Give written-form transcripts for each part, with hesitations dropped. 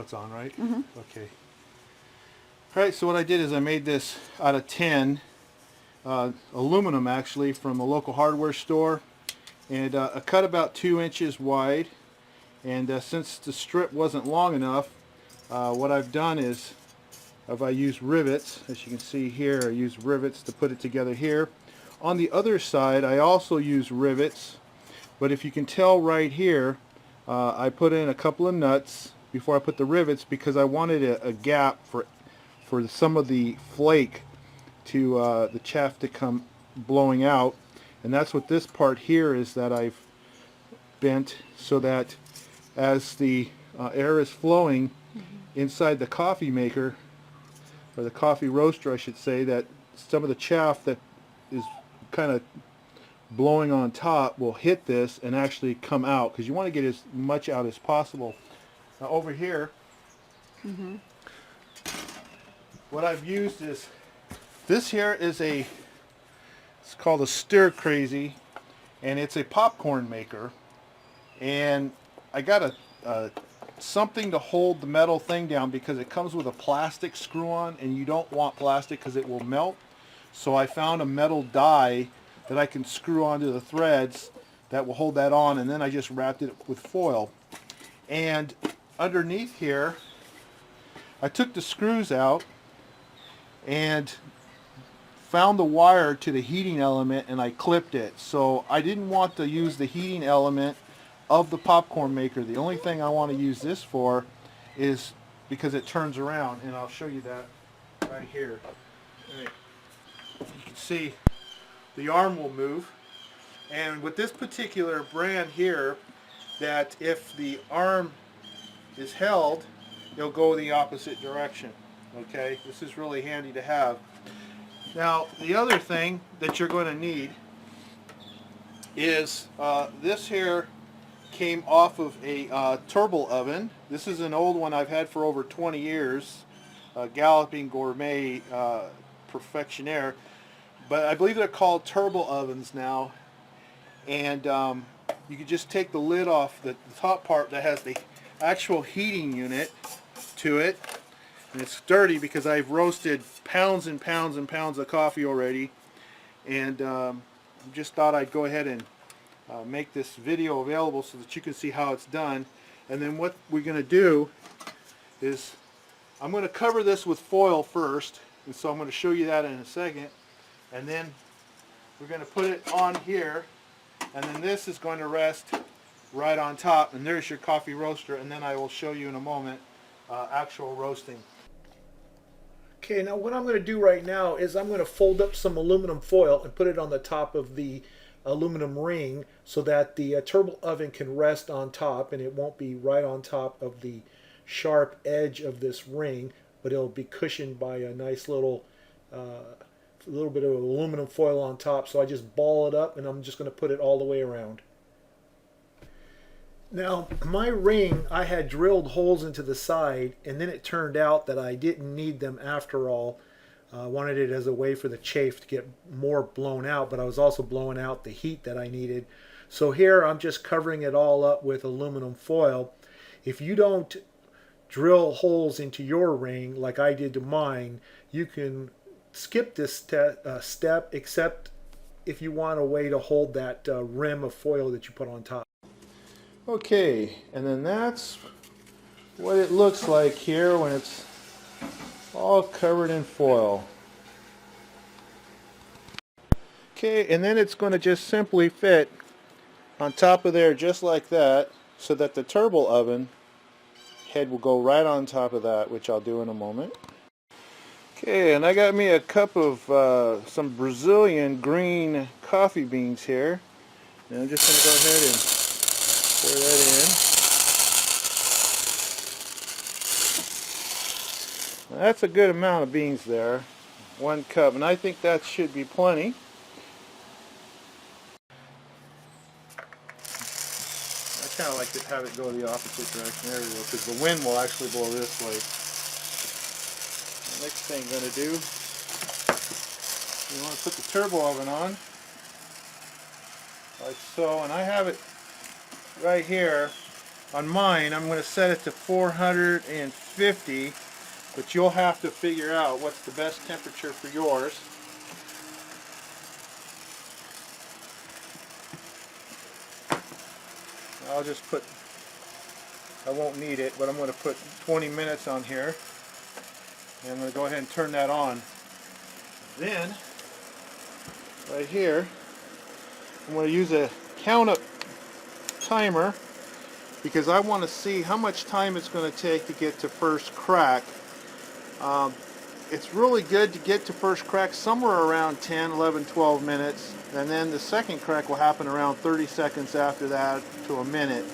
it's on, right? Mm-hmm. Okay. All right, so what I did is I made this out of tin, aluminum actually, from a local hardware store, and I cut about 2 inches wide. And since the strip wasn't long enough, what I've done is I used rivets. As you can see here, I used rivets to put it together here. On the other side, I also used rivets, but if you can tell right here, I put in a couple of nuts before I put the rivets because I wanted a gap for some of the flake to the chaff to come blowing out, and that's what this part here is that I've bent so that as the air is flowing inside the coffee maker, or the coffee roaster I should say, that some of the chaff that is kind of blowing on top will hit this and actually come out, because you want to get as much out as possible. Now over here, Mm-hmm. what I've used is, this here is it's called a Stir Crazy, and it's a popcorn maker, and I got a something to hold the metal thing down because it comes with a plastic screw on, and you don't want plastic because it will melt. So I found a metal die that I can screw onto the threads that will hold that on, and then I just wrapped it with foil. And underneath here, I took the screws out and found the wire to the heating element, and I clipped it. So I didn't want to use the heating element of the popcorn maker. The only thing I want to use this for is because it turns around, and I'll show you that right here. Right. You can see the arm will move, and with this particular brand here, that if the arm is held, it'll go the opposite direction. Okay, this is really handy to have. Now the other thing that you're going to need is this here came off of a turbo oven. This is an old one I've had for over 20 years, Galloping Gourmet Perfectionaire, but I believe they're called turbo ovens now. And you can just take the lid off the top part that has the actual heating unit to it, and it's dirty because I've roasted pounds and pounds and pounds of coffee already, and just thought I'd go ahead and make this video available so that you can see how it's done. And then what we're going to do is I'm going to cover this with foil first, and so I'm going to show you that in a second, and then we're going to put it on here, and then this is going to rest right on top, and there's your coffee roaster, and then I will show you in a moment actual roasting. Okay, now what I'm going to do right now is I'm going to fold up some aluminum foil and put it on the top of the aluminum ring so that the turbo oven can rest on top, and it won't be right on top of the sharp edge of this ring, but it'll be cushioned by a nice little bit of aluminum foil on top. So I just ball it up, and I'm just going to put it all the way around. Now, my ring, I had drilled holes into the side, and then it turned out that I didn't need them after all. I wanted it as a way for the chaff to get more blown out, but I was also blowing out the heat that I needed. So here I'm just covering it all up with aluminum foil. If you don't drill holes into your ring like I did to mine, you can skip this step, except if you want a way to hold that rim of foil that you put on top. Okay, and then that's what it looks like here when it's all covered in foil. Okay, and then it's going to just simply fit on top of there just like that, so that the turbo oven head will go right on top of that, which I'll do in a moment. Okay, and I got me a cup of some Brazilian green coffee beans here, and I'm just going to go ahead and pour that in. Now, that's a good amount of beans there, 1 cup, and I think that should be plenty. I kind of like to have it go the opposite direction. There we go, because the wind will actually blow this way. The next thing I'm going to do, you want to put the turbo oven on, like so, and I have it right here On mine, I'm going to set it to 450, but you'll have to figure out what's the best temperature for yours. I'll just put, I won't need it, but I'm going to put 20 minutes on here. And I'm going to go ahead and turn that on. Then, right here, I'm going to use a count up timer because I want to see how much time it's going to take to get to first crack. It's really good to get to first crack somewhere around 10, 11, 12 minutes, and then the second crack will happen around 30 seconds after that to a minute.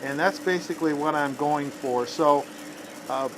And that's basically what I'm going for. So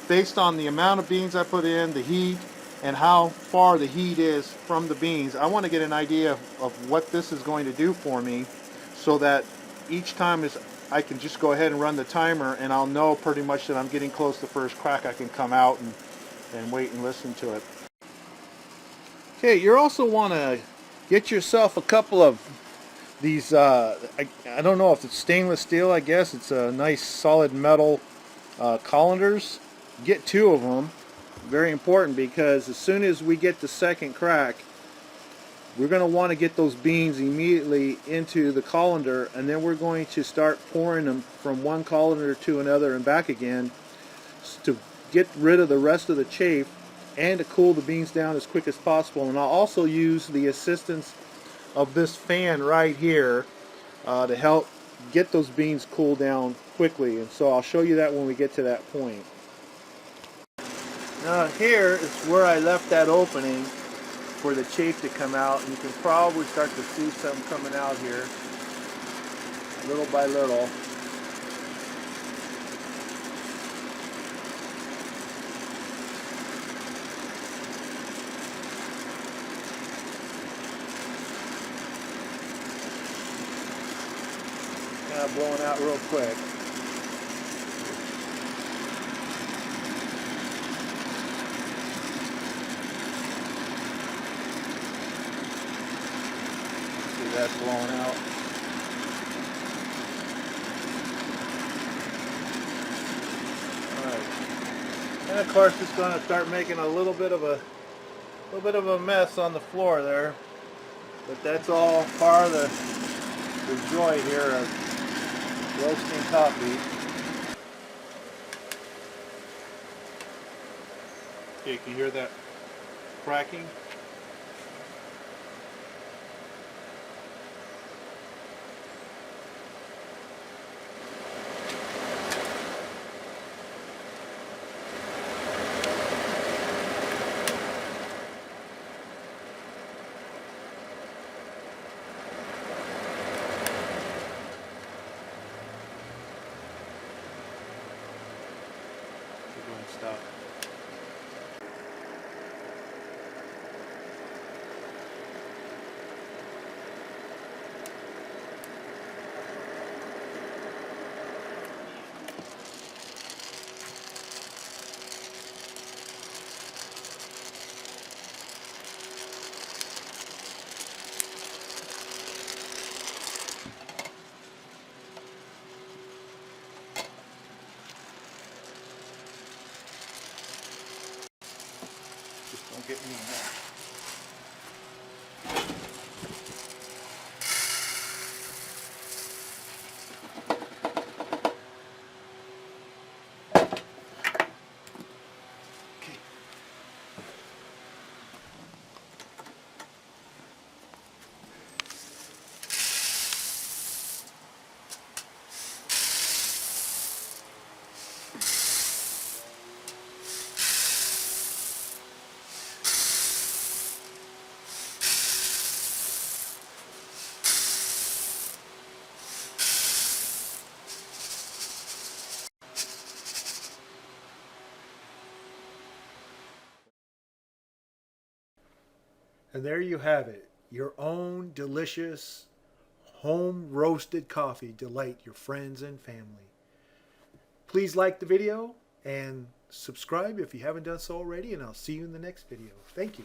based on the amount of beans I put in, the heat, and how far the heat is from the beans, I want to get an idea of what this is going to do for me, so that each time I can just go ahead and run the timer, and I'll know pretty much that I'm getting close to first crack. I can come out and wait and listen to it. Okay, you also want to get yourself a couple of these, I don't know if it's stainless steel, I guess. It's a nice solid metal colanders. Get 2 of them. Very important, because as soon as we get the second crack, we're going to want to get those beans immediately into the colander, and then we're going to start pouring them from one colander to another and back again to get rid of the rest of the chaff and to cool the beans down as quick as possible. And I'll also use the assistance of this fan right here to help get those beans cooled down quickly. And so I'll show you that when we get to that point. Now here is where I left that opening for the chaff to come out, and you can probably start to see some coming out here little by little. Kind of blowing out real quick. See, that's blowing out. Alright. And of course it's going to start making a little bit of a mess on the floor there. But that's all part of the joy here of roasting coffee. Okay, you can hear that cracking? Stop. Don't get me in there. Okay. And there you have it, your own delicious home roasted coffee. Delight your friends and family. Please like the video and subscribe if you haven't done so already, and I'll see you in the next video. Thank you.